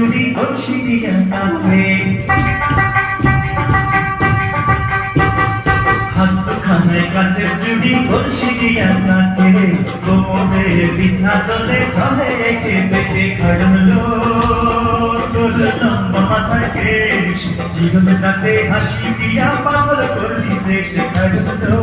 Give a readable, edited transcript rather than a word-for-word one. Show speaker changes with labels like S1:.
S1: চুড়ি কলসি দিয়া কাঁদবে হাত খানায় কাঁচের চুড়ি কলসি দিয়া কাঁদবে কোমরে বিছা দলে ধরে একে বেঁকে খাড়লো তোর লম্বা মাথার কেশ জীবনটাতে হাসি দিয়া পাগল করলি দেশ খাড়লো